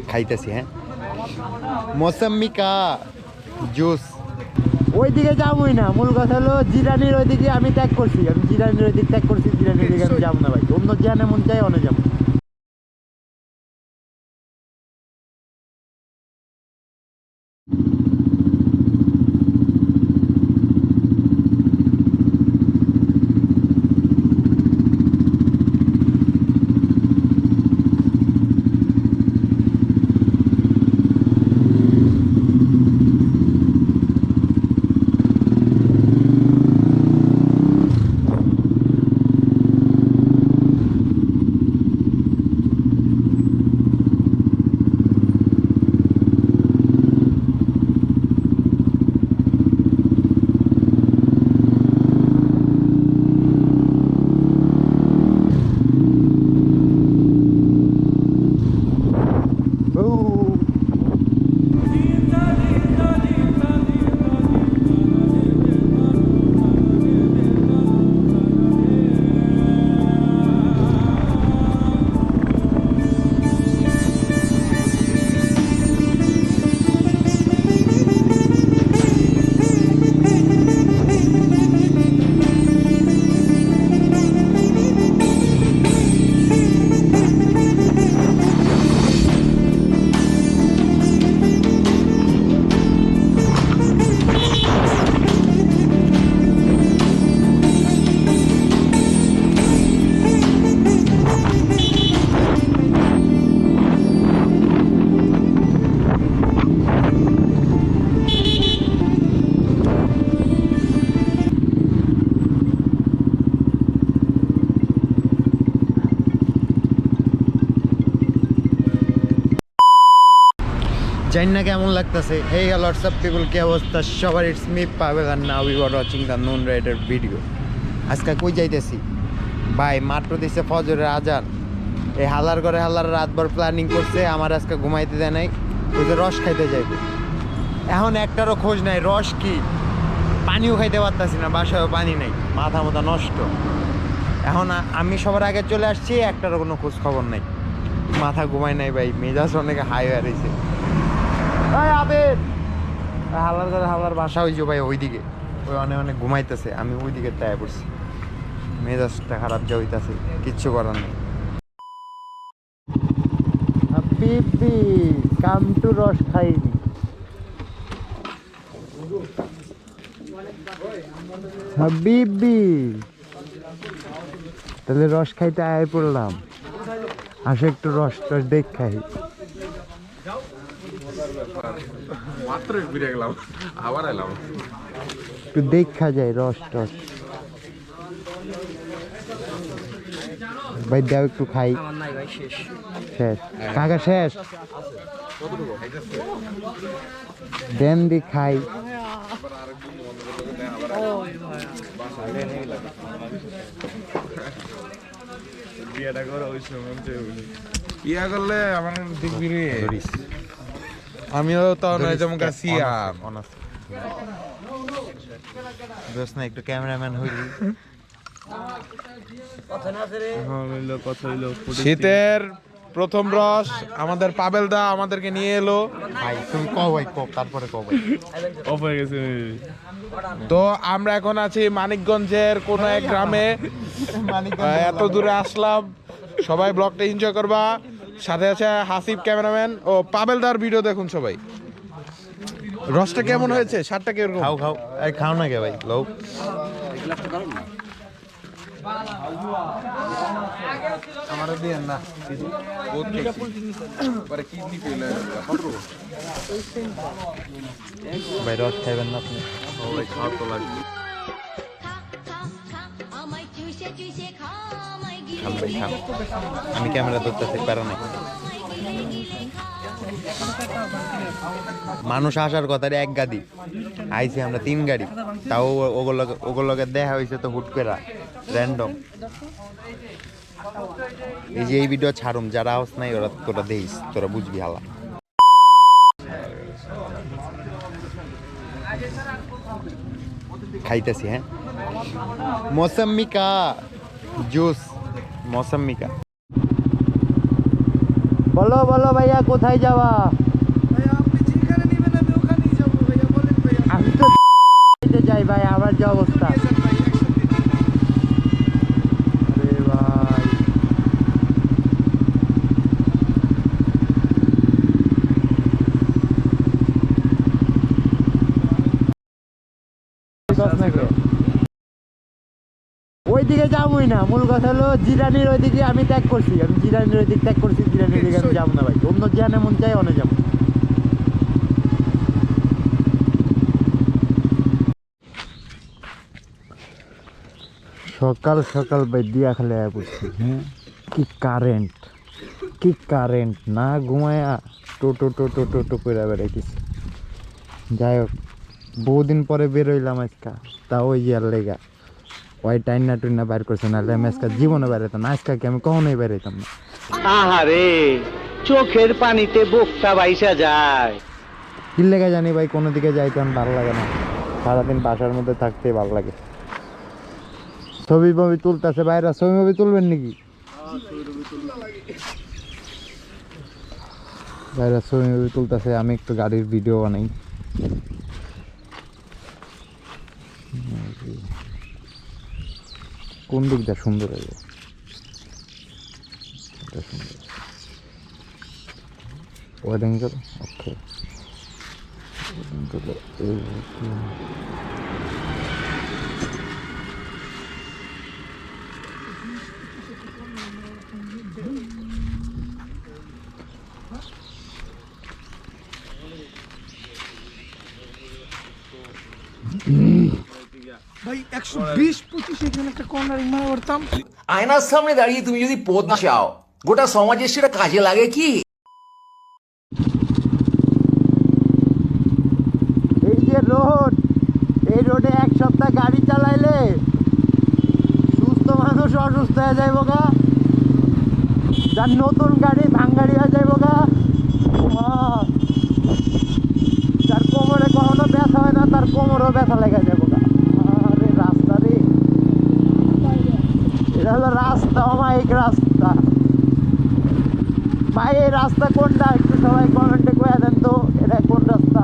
খাইতেছি। হ্যাঁ, মৌসম্মি কা জুস। ওইদিকে যাবোই না, মূল কথা হলো জিরানির ওইদিকে আমি ত্যাগ করছি, আমি জিরানির ওইদিকে ত্যাগ করছি, জিরানির দিকে আমি যাবো না ভাই, অন্য যেখানে মন চাই অনে যাবো। জানি না কেমন লাগতেছে। হে লটস অফ পিপল, কি অবস্থা সবার? ইটস মি পাবেল আর now you are watching the Noon Rider video. আজকে কই যাইতেছি ভাই? মাত্র দিছে ফজরের আজান। এই হালার করে হালার রাতভর প্ল্যানিং করছে, আমার আজকে ঘুমাইতে দেয় নাই, ওই যে রস খাইতে যাইবে। এখন একটারও খোঁজ নাই, রস কি, পানিও খাইতে পারতাছি না, বাসায়ও পানি নেই, মাথা মতো নষ্ট। এখন আমি সবার আগে চলে আসছি, একটারও কোনো খোঁজ খবর নাই, মাথা ঘুমাই নাই ভাই, মেজাজ অনেক হাই হয়ে রয়েছে। হালার করে হালার বাসা হয়েছে ভাই ওইদিকে, ওই অনেক অনেক ঘুমাইতেছে, আমি ওইদিকে টায়া পড়ছি, মেজাজটা খারাপ যা হইতাছে, কিচ্ছু করার নেই। হাবিবি কাম টু রস খাইনি। হাবিবি তাহলে রস খাইতে আয় পড়লাম, আসে একটু রস টস দেখ খাই। মাত্র ফিরে গেলাম, আবার এলাম, একটু দেখা যায় রস টস। ভাই দাও একটু খাই। শেষ কাকা, শেষ দেন দি খাই। ইয়া করলে আমার দেখবি রে, আমিও তো যেমন সিয়াম দোস্ত না একটু ক্যামেরাম্যান হইলি। শীতের প্রথম রস আমাদের পাবেল দা আমাদেরকে নিয়ে এলো। ভাই তুমি কও ভাই, কও তারপরে কও ভাই। অফ হয়ে গেছে। তো আমরা এখন আছি মানিকগঞ্জের কোন এক গ্রামে, এত দূরে আসলাম, সবাই ব্লগটা এনজয় করবা। সাথে আছে হাসিব ক্যামেরাম্যান ও পাবেল দার ভিডিও দেখুন সবাই। রসটা কেমন হয়েছে? স্বাদটা কিরকম? খাও খাও, এই খাও না কে ভাই, লও। আমারও দিয়েন না, ভাই রস খাইবেন না আপনি? খাওয়া তো লাগবে। খান ভাই খান, আমি ক্যামেরা ধরতেছি, প্যারা নাই। মানুষ আসার কথা এক গাড়ি, আইছি আমরা 3 গাড়ি, তাও ওগুলোকে দেখা হয়েছে তো হুট করে র্যান্ডম। এই যে এই ভিডিও ছাড়ুম, যারা হাউস নাই ওরা তোরা দেখিস, তোরা বুঝবি হালা। খাইতেছি। হ্যাঁ, মৌসম্মি কা জুস, মৌসম্মি কা। বলো বলো ভাইয়া কোথায় যাওয়া? ভাইয়া আপনি যেখানে নেবেন আমি ওখানেই যাবো ভাইয়া, বলেন ভাইয়া। আমি তো যাই ভাই, আমার যে অবস্থা। নিয়ে যান ভাই, একসাথে। আরে ভাই ওইদিকে যাবোই না, মূল কথা হলো জিরানির ওইদিকে আমি ত্যাগ করছি, আমি জিরানির ওইদিকে ত্যাগ করছি, জিরানির দিকে আমি যাবো না ভাই, অন্য যেখানে মন চাই অনে যাবো। সকাল সকাল ভাই দিয়া খালে পড়ছি, হ্যাঁ কি কারেন্ট না ঘুমায়া টোটো টোটো টোটো করে বেড়াইতেছি। যাই হোক, বহুদিন পরে বেরোইলাম আজকা, তা ওই ইয়ার লেগা ওই টাইনা টুইনা বাইর করছে, নাহলে আমি আজকে জীবনে বেরোতাম না, আজকে কি আমি কখনোই বেরোইতাম না। আহারে চোখের পানিতে বোকটা বাইসা যায়। কি লেগে জানি ভাই, কোনো দিকে যাইতে আমার ভালো লাগে না, সারাদিন বাসার মধ্যে থাকতে ভালো লাগে। ছবি ববি তুলতেছে বাইরে, ছবি ববি তুলবেন নাকি? বাইরে ছবি ববি তুলতেছে, আমি একটু গাড়ির ভিডিও বানাই। কোন দিকটা সুন্দর লাগে? এটা সুন্দর ওয়েডিং করে, ওকে ভাই 120-25 এখানে একটা কর্নারিং মারা করতাম। আয়নার সামনে দাঁড়িয়ে তুমি যদি পদ চাও, গোটা সমাজের সেটা কাজে লাগে কি? এই যে রোড, এই রোডে এক সপ্তাহ গাড়ি চালাইলে সুস্থ মানুষ অসুস্থ হয়ে যাইব গা, যার নতুন গাড়ি ভাঙ্গাড়ি হয়ে যাইব গা, যার কোমরে কখনো ব্যথা হয় না তার কোমরও ব্যথা লেগে যাবো গা। আরে রাস্তা রে, এটা হলো রাস্তা, অমায়িক রাস্তা ভাই। এই রাস্তা কোনটা একটু সবাই কমেন্টে কয়ে দেন তো, এটা কোন রাস্তা?